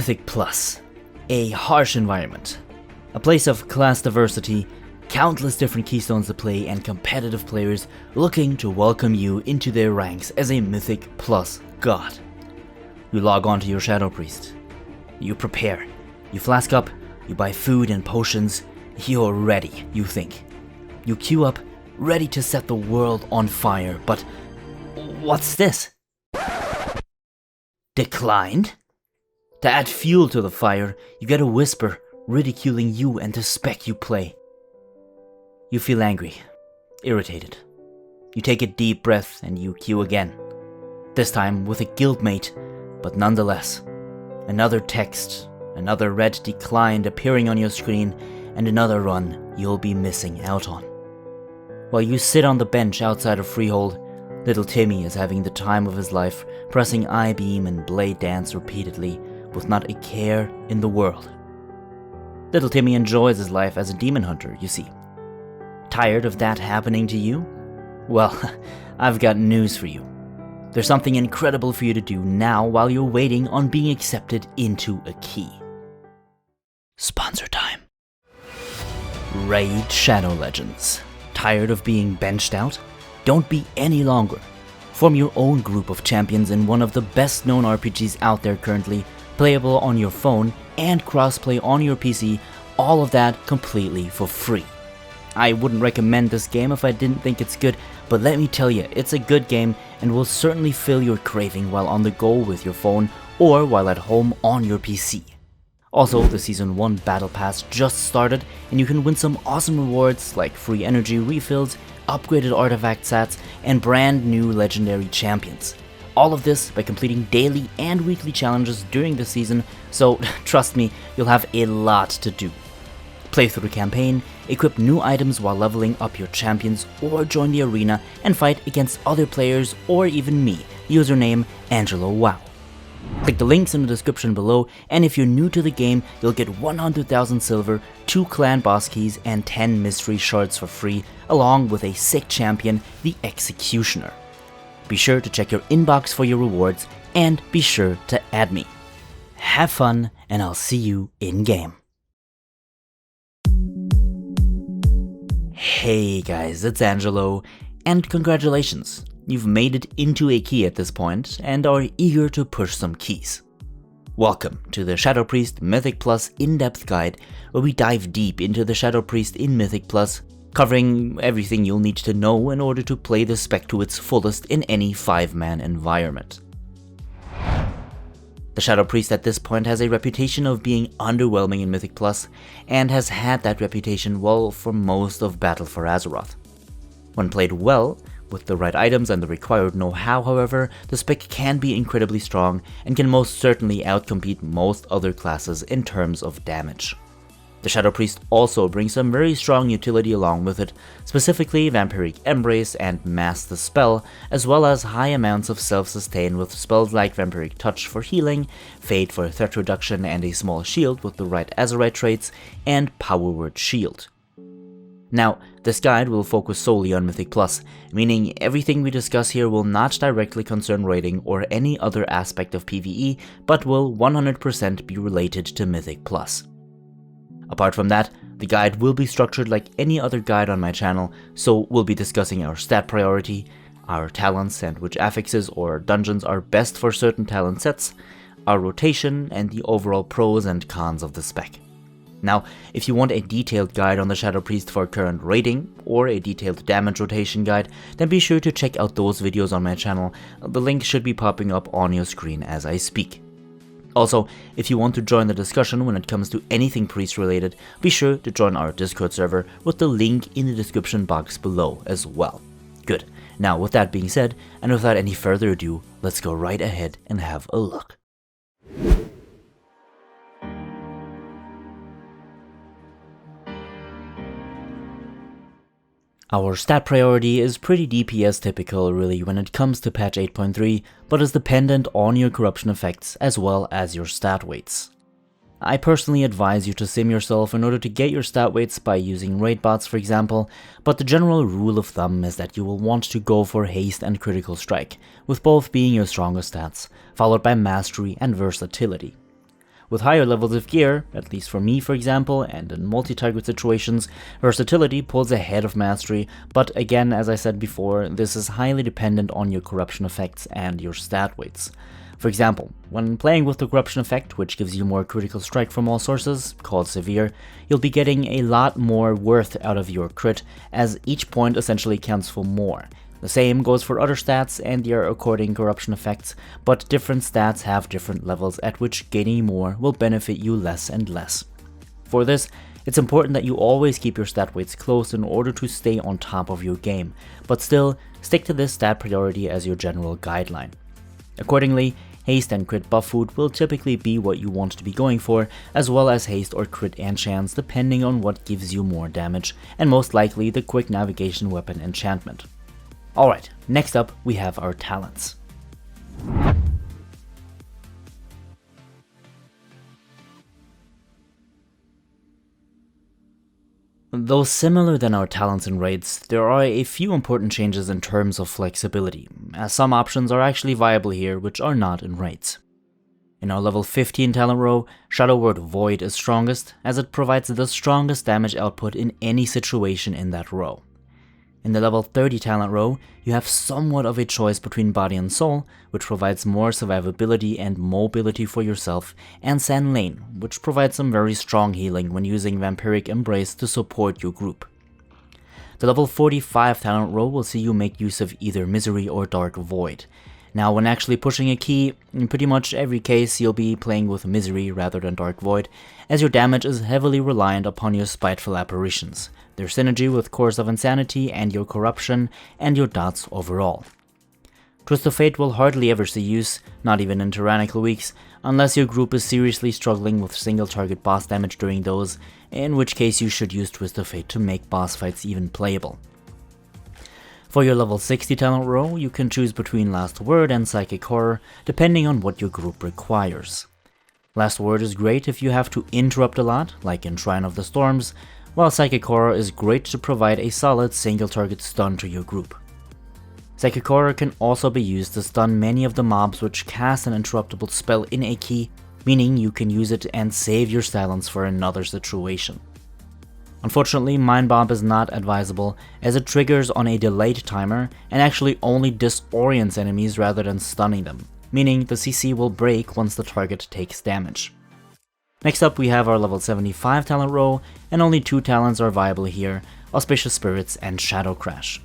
Mythic Plus, a harsh environment, a place of class diversity, countless different keystones to play, and competitive players looking to welcome you into their ranks as a Mythic Plus god. You log on to your Shadow Priest, you prepare, you flask up, you buy food and potions, you're ready, you think. You queue up, ready to set the world on fire, but what's this? Declined? To add fuel to the fire, you get a whisper ridiculing you and the spec you play. You feel angry, irritated. You take a deep breath and you queue again. This time with a guildmate, but nonetheless. Another text, another red declined appearing on your screen, and another run you'll be missing out on. While you sit on the bench outside of Freehold, little Timmy is having the time of his life, pressing I-beam and blade dance repeatedly, with not a care in the world. Little Timmy enjoys his life as a demon hunter, you see. Tired of that happening to you? Well, I've got news for you. There's something incredible for you to do now while you're waiting on being accepted into a key. Sponsor time. Raid Shadow Legends. Tired of being benched out? Don't be any longer. Form your own group of champions in one of the best known RPGs out there currently, playable on your phone and crossplay on your PC, all of that completely for free. I wouldn't recommend this game if I didn't think it's good, but let me tell you, it's a good game and will certainly fill your craving while on the go with your phone or while at home on your PC. Also, the Season 1 Battle Pass just started and you can win some awesome rewards like free energy refills, upgraded artifact stats, and brand new legendary champions. All of this by completing daily and weekly challenges during the season, so trust me, you'll have a lot to do. Play through the campaign, equip new items while leveling up your champions, or join the arena and fight against other players or even me, username Angelo Wow. Click the links in the description below, and if you're new to the game, you'll get 100,000 silver, 2 clan boss keys, and 10 mystery shards for free, along with a sick champion, the Executioner. Be sure to check your inbox for your rewards, and be sure to add me. Have fun, and I'll see you in-game. Hey guys, it's Angelo, and congratulations, you've made it into a key at this point, and are eager to push some keys. Welcome to the Shadow Priest Mythic Plus in-depth guide, where we dive deep into the Shadow Priest in Mythic Plus, covering everything you'll need to know in order to play the spec to its fullest in any 5-man environment. The Shadow Priest at this point has a reputation of being underwhelming in Mythic Plus, and has had that reputation well for most of Battle for Azeroth. When played well, with the right items and the required know-how, however, the spec can be incredibly strong and can most certainly outcompete most other classes in terms of damage. The Shadow Priest also brings some very strong utility along with it, specifically Vampiric Embrace and Mass the Spell, as well as high amounts of self-sustain with spells like Vampiric Touch for healing, Fade for threat reduction and a small shield with the right Azerite traits, and Power Word Shield. Now, this guide will focus solely on Mythic Plus, meaning everything we discuss here will not directly concern raiding or any other aspect of PvE, but will 100% be related to Mythic Plus. Apart from that, the guide will be structured like any other guide on my channel, so we'll be discussing our stat priority, our talents and which affixes or dungeons are best for certain talent sets, our rotation, and the overall pros and cons of the spec. Now, if you want a detailed guide on the Shadow Priest for current raiding, or a detailed damage rotation guide, then be sure to check out those videos on my channel. The link should be popping up on your screen as I speak. Also, if you want to join the discussion when it comes to anything priest related, be sure to join our Discord server with the link in the description box below as well. Good, now with that being said, and without any further ado, let's go right ahead and have a look. Our stat priority is pretty DPS typical really when it comes to patch 8.3, but is dependent on your corruption effects as well as your stat weights. I personally advise you to sim yourself in order to get your stat weights by using raid bots for example, but the general rule of thumb is that you will want to go for haste and critical strike, with both being your strongest stats, followed by mastery and versatility. With higher levels of gear, at least for me for example, and in multi-target situations, versatility pulls ahead of mastery, but again, as I said before, this is highly dependent on your corruption effects and your stat weights. For example, when playing with the corruption effect, which gives you more critical strike from all sources, called severe, you'll be getting a lot more worth out of your crit, as each point essentially counts for more. The same goes for other stats and their according corruption effects, but different stats have different levels at which gaining more will benefit you less and less. For this, it's important that you always keep your stat weights close in order to stay on top of your game, but still, stick to this stat priority as your general guideline. Accordingly, haste and crit buff food will typically be what you want to be going for, as well as haste or crit enchants depending on what gives you more damage, and most likely the quick navigation weapon enchantment. Alright, next up we have our talents. Though similar than our talents and raids, there are a few important changes in terms of flexibility, as some options are actually viable here which are not in raids. In our level 15 talent row, Shadow Word Void is strongest, as it provides the strongest damage output in any situation in that row. In the level 30 talent row, you have somewhat of a choice between Body and Soul, which provides more survivability and mobility for yourself, and San Lane, which provides some very strong healing when using Vampiric Embrace to support your group. The level 45 talent row will see you make use of either Misery or Dark Void. Now, when actually pushing a key, in pretty much every case you'll be playing with Misery rather than Dark Void, as your damage is heavily reliant upon your Spiteful Apparitions, their synergy with Cores of Insanity and your corruption, and your dots overall. Twist of Fate will hardly ever see use, not even in tyrannical weeks, unless your group is seriously struggling with single target boss damage during those, in which case you should use Twist of Fate to make boss fights even playable. For your level 60 talent row, you can choose between Last Word and Psychic Horror, depending on what your group requires. Last Word is great if you have to interrupt a lot, like in Shrine of the Storms, while Psychic Horror is great to provide a solid single target stun to your group. Psychic Horror can also be used to stun many of the mobs which cast an interruptible spell in a key, meaning you can use it and save your silence for another situation. Unfortunately, Mind Bomb is not advisable, as it triggers on a delayed timer and actually only disorients enemies rather than stunning them, meaning the CC will break once the target takes damage. Next up we have our level 75 talent row, and only two talents are viable here, Auspicious Spirits and Shadow Crash.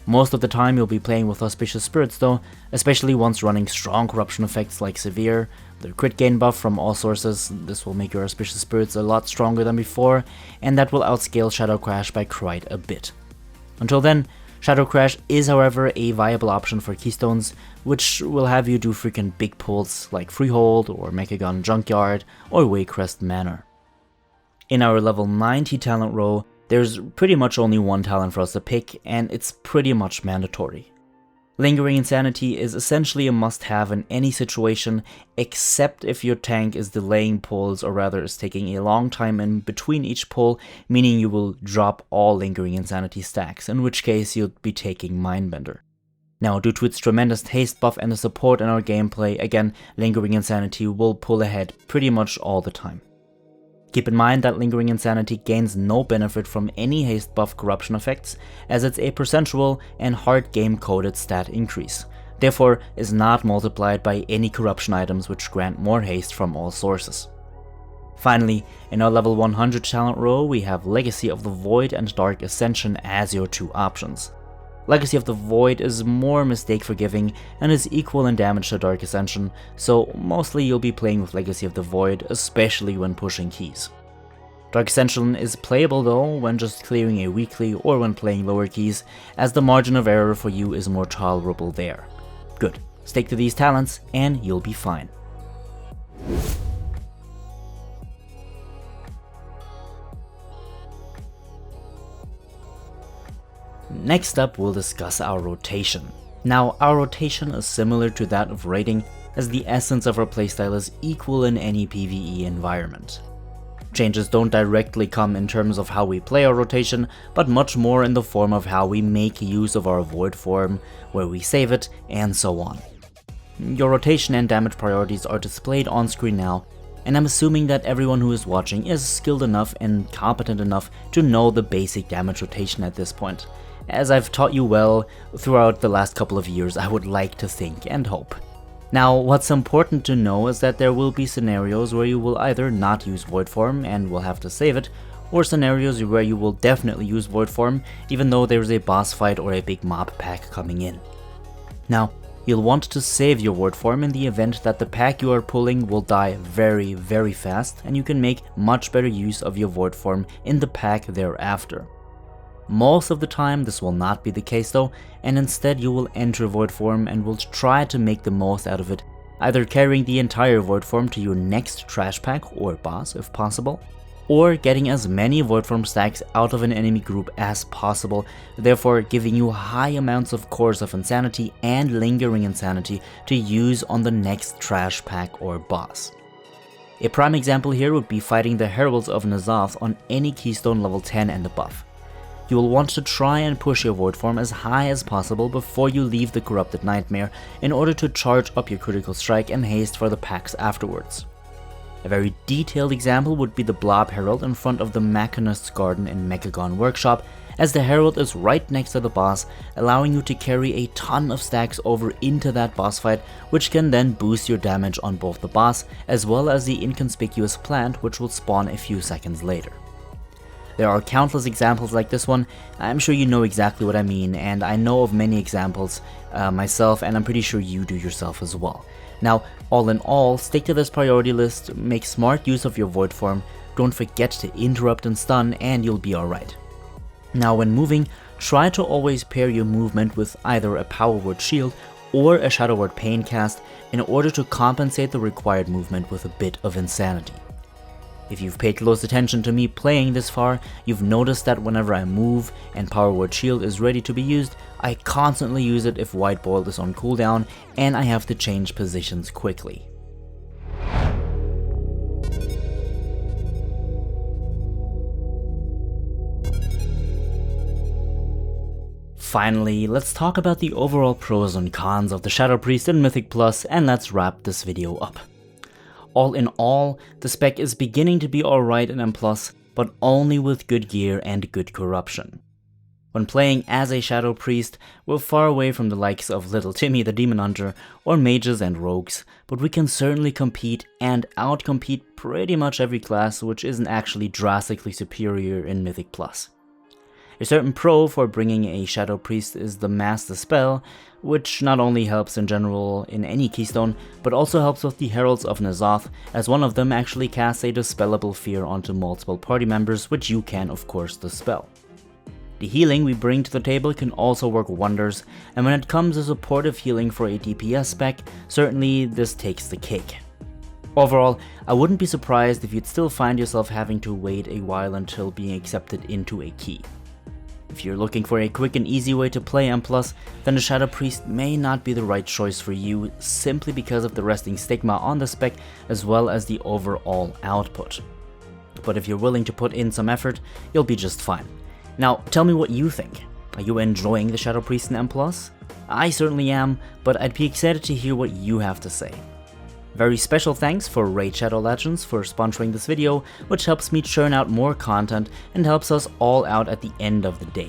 Most of the time you'll be playing with Auspicious Spirits though, especially once running strong corruption effects like Severe, the crit gain buff from all sources. This will make your Auspicious Spirits a lot stronger than before, and that will outscale Shadow Crash by quite a bit. Until then, Shadow Crash is however a viable option for Keystones, which will have you do freaking big pulls like Freehold or Mechagon Junkyard or Waycrest Manor. In our level 90 talent row, there's pretty much only one talent for us to pick, and it's pretty much mandatory. Lingering Insanity is essentially a must-have in any situation, except if your tank is delaying pulls, or rather is taking a long time in between each pull, meaning you will drop all Lingering Insanity stacks, in which case you'll be taking Mindbender. Now, due to its tremendous haste buff and the support in our gameplay, again, Lingering Insanity will pull ahead pretty much all the time. Keep in mind that Lingering Insanity gains no benefit from any haste buff corruption effects, as it's a percentual and hard game coded stat increase, therefore is not multiplied by any corruption items which grant more haste from all sources. Finally, in our level 100 talent row we have Legacy of the Void and Dark Ascension as your two options. Legacy of the Void is more mistake forgiving and is equal in damage to Dark Ascension, so mostly you'll be playing with Legacy of the Void, especially when pushing keys. Dark Ascension is playable though when just clearing a weekly or when playing lower keys, as the margin of error for you is more tolerable there. Good, stick to these talents and you'll be fine. Next up, we'll discuss our rotation. Now, our rotation is similar to that of raiding, as the essence of our playstyle is equal in any PvE environment. Changes don't directly come in terms of how we play our rotation, but much more in the form of how we make use of our void form, where we save it, and so on. Your rotation and damage priorities are displayed on screen now, And I'm assuming that everyone who is watching is skilled enough and competent enough to know the basic damage rotation at this point. As I've taught you well throughout the last couple of years, I would like to think and hope. Now, what's important to know is that there will be scenarios where you will either not use Void Form and will have to save it, or scenarios where you will definitely use Void Form even though there's a boss fight or a big mob pack coming in. Now, you'll want to save your Void Form in the event that the pack you are pulling will die very fast, and you can make much better use of your Void Form in the pack thereafter. Most of the time this will not be the case though, and instead you will enter Void Form and will try to make the most out of it, either carrying the entire Void Form to your next trash pack or boss if possible, or getting as many Void Form stacks out of an enemy group as possible, therefore giving you high amounts of cores of insanity and lingering insanity to use on the next trash pack or boss. A prime example here would be fighting the Heralds of N'Zoth on any keystone level 10 and above. You will want to try and push your Void Form as high as possible before you leave the Corrupted Nightmare in order to charge up your Critical Strike and haste for the packs afterwards. A very detailed example would be the Blob Herald in front of the Machinist's Garden in Mechagon Workshop, as the Herald is right next to the boss, allowing you to carry a ton of stacks over into that boss fight, which can then boost your damage on both the boss as well as the inconspicuous plant, which will spawn a few seconds later. There are countless examples like this one. I'm sure you know exactly what I mean, and I know of many examples myself, and I'm pretty sure you do yourself as well. Now, all in all, stick to this priority list, make smart use of your Void Form, don't forget to interrupt and stun, and you'll be alright. Now when moving, try to always pair your movement with either a Power Word Shield or a Shadow Word Pain cast in order to compensate the required movement with a bit of insanity. If you've paid close attention to me playing this far, you've noticed that whenever I move and Power Word Shield is ready to be used, I constantly use it if White Boil is on cooldown and I have to change positions quickly. Finally, let's talk about the overall pros and cons of the Shadow Priest in Mythic Plus, and let's wrap this video up. All in all, the spec is beginning to be alright in M+, but only with good gear and good corruption. When playing as a Shadow Priest, we're far away from the likes of Little Timmy the Demon Hunter or mages and rogues, but we can certainly compete and outcompete pretty much every class which isn't actually drastically superior in Mythic Plus. A certain pro for bringing a Shadow Priest is the Mass Dispel, which not only helps in general in any keystone, but also helps with the Heralds of N'Zoth, as one of them actually casts a Dispellable Fear onto multiple party members, which you can of course dispel. The healing we bring to the table can also work wonders, and when it comes to supportive healing for a DPS spec, certainly this takes the cake. Overall, I wouldn't be surprised if you'd still find yourself having to wait a while until being accepted into a key. If you're looking for a quick and easy way to play M+, then the Shadow Priest may not be the right choice for you simply because of the resting stigma on the spec as well as the overall output. But if you're willing to put in some effort, you'll be just fine. Now, tell me what you think. Are you enjoying the Shadow Priest in M+? I certainly am, but I'd be excited to hear what you have to say. Very special thanks for Raid Shadow Legends for sponsoring this video, which helps me churn out more content and helps us all out at the end of the day.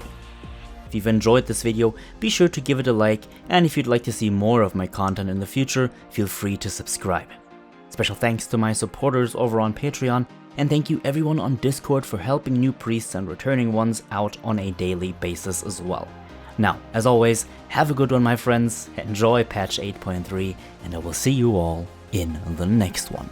If you've enjoyed this video, be sure to give it a like, and if you'd like to see more of my content in the future, feel free to subscribe. Special thanks to my supporters over on Patreon, and thank you everyone on Discord for helping new priests and returning ones out on a daily basis as well. Now, as always, have a good one my friends, enjoy patch 8.3, and I will see you all in the next one.